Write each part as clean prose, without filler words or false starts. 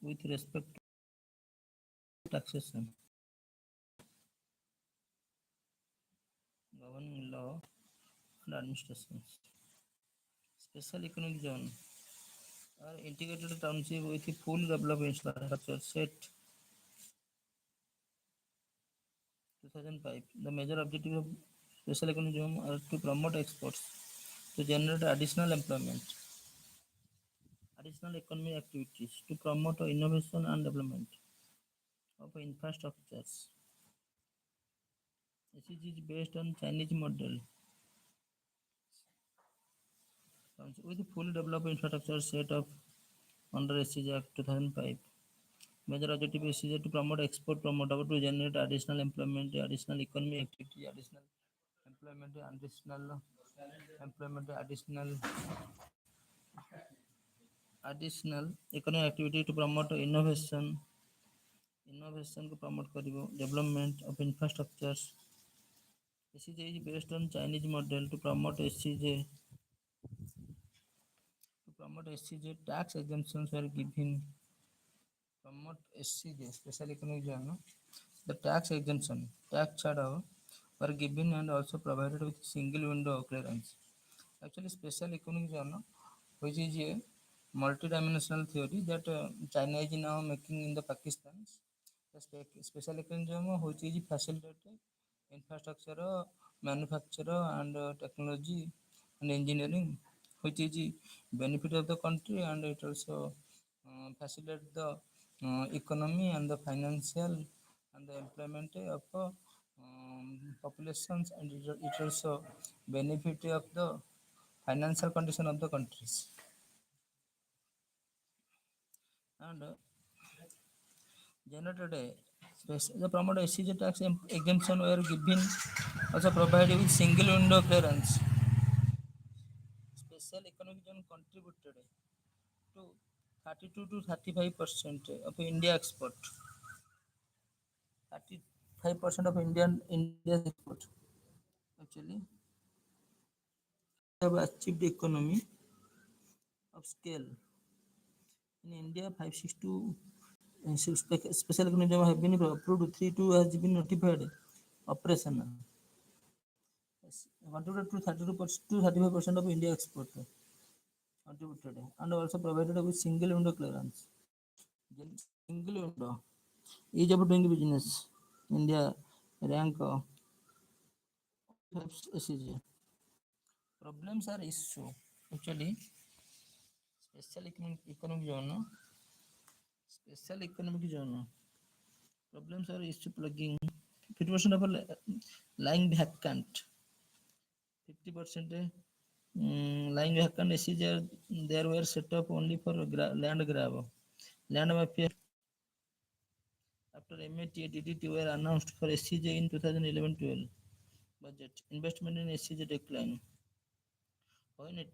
with respect to taxation, governing law, and administration. Special economic zone are integrated township with a full developed infrastructure set 2005. The major objective of special economic zone are to promote exports, to generate additional economic activities, to promote innovation and development of infrastructures. SEG is based on Chinese model with a fully developed infrastructure set up under SEG Act 2005. Major objective is to promote export, promote to generate additional employment, additional economic activity, employment, additional employment, additional economic activity to promote innovation को promote करिवो development of infrastructures. SEJ is based on Chinese model to promote SCJ tax exemptions were given. Promote SCJ special economic zone. The tax exemption tax chada were given and also provided with single window clearance. Actually, special economic zone, which is a multi-dimensional theory that China is now making in the Pakistan. The special economic zone, which is facilitated infrastructure, manufacture, and technology and engineering, which is the benefit of the country, and it also facilitate the economy and the financial and the employment of populations, and it also benefit of the financial condition of the countries. And generated the promoted SCJ tax exemption were given, also provided with single window clearance. Special economic zone contributed to 32 to 35% of India export. 35% of India's export. Actually, have achieved economy of scale. In India, 562 special economic zone have been approved. 32 has been notified operational. Contributed to 32% to 35% of India export. Contributed and also provided with single window clearance. Single window. Ease of doing business. India rank SEG. Problems are issue. Actually, special economic zone. Special economic zone. Problems are issue plugging. 50% of lying vacant. 50% lying vacant SEG there were set up only for land grab. Land mafia. After MAT, DDT were announced for SCJ in 2011-12 budget. Investment in SCJ decline. When a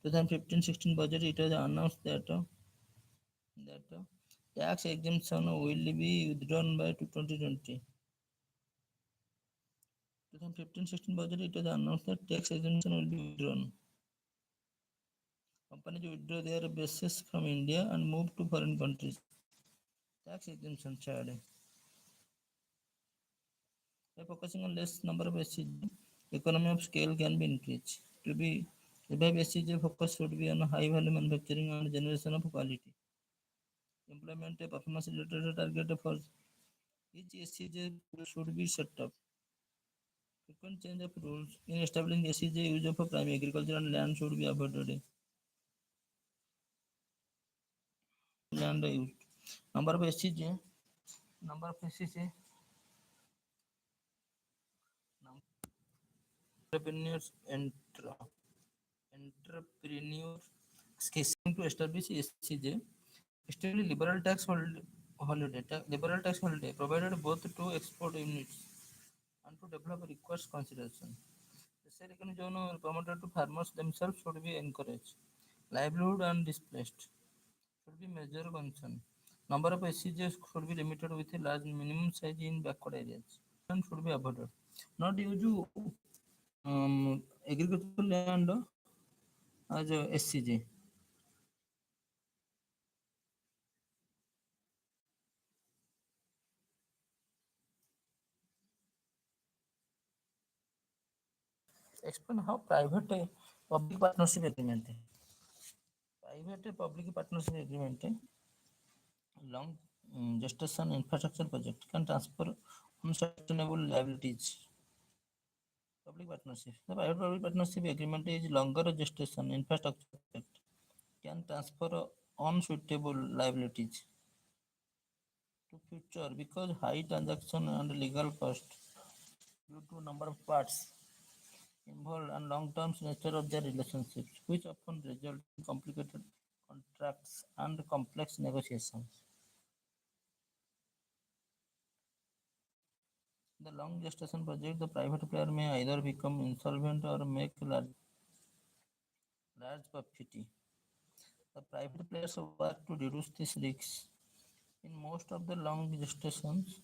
2015-16 budget, it was announced that tax exemption will be withdrawn by 2020. 2015-16 budget, it was announced that tax exemption will be withdrawn. Companies withdraw their bases from India and move to foreign countries. Tax exemption charge. By focusing on less number of SCJ, economy of scale can be increased. To be revive SCJ, focus should be on high value manufacturing and generation of quality. Implement a performance related target for each SCJ should be set up. Frequent change of rules in establishing SCJ use of primary agriculture and land should be avoided. Land use. Number of SCJ, number of SCJ, entrepreneurs entrepreneur scheme to establish SCJ, extremely liberal tax holiday provided both to export units and to develop request consideration. The second zone promoted to farmers themselves should be encouraged. Livelihood and displaced should be major concern. Number of SCJs should be limited with a large minimum size in backward areas. And should be avoided. Not use agricultural land as a SCJ. explain how public partnership agreement, private public partnership agreement, long gestation infrastructure project can transfer unsustainable liabilities. Public partnership. The private-public partnership agreement is longer gestation infrastructure project can transfer unsuitable liabilities to future because high transaction and legal cost due to number of parts involved and long-term nature of their relationships, which often result in complicated contracts and complex negotiations. The long gestation project, the private player may either become insolvent or make large profit. The private players work to reduce this risk. In most of the long gestations,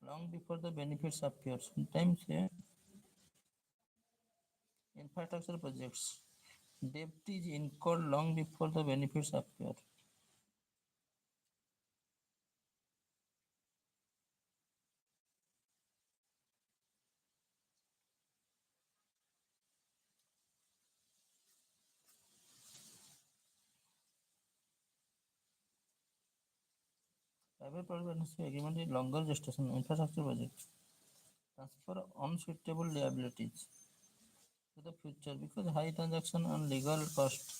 long before the benefits appear, sometimes infrastructure projects, debt is incurred long before the benefits appear. Private partnership agreement is longer gestation infrastructure projects transfer unsuitable liabilities to the future because high transaction and legal cost.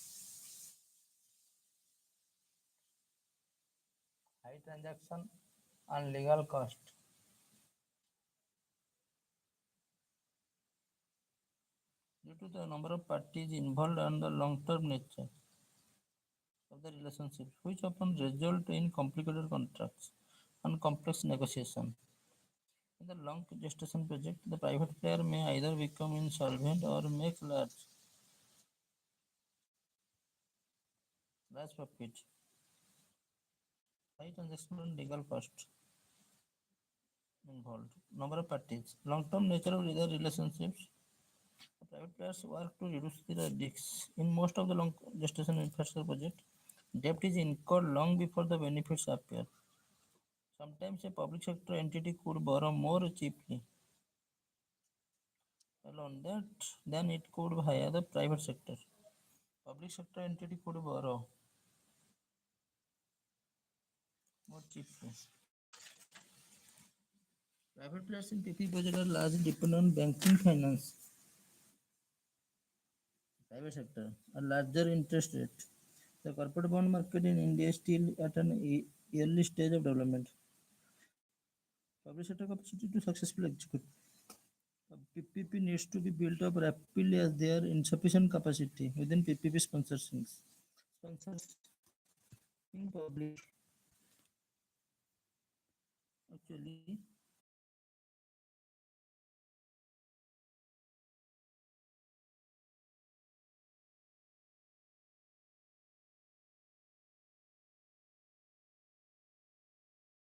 High transaction and legal cost due to the number of parties involved and the long-term nature of the relationship, which often result in complicated contracts and complex negotiation. In the long gestation project, the private player may either become insolvent or make large profit. High transaction and legal cost involved. Number of parties. Long-term nature of the relationships. The private players work to reduce the risks. In most of the long gestation infrastructure project, debt is incurred long before the benefits appear. Sometimes a public sector entity could borrow more cheaply alone that than it could via the private sector. Public sector entity could borrow more cheaply. Private players in PP project are largely dependent on banking finance. Private sector a larger interest rate. The corporate bond market in India is still at an early stage of development. Public sector capacity to successfully execute. PPP needs to be built up rapidly as there are insufficient capacity within PPP sponsorships. Sponsors in public actually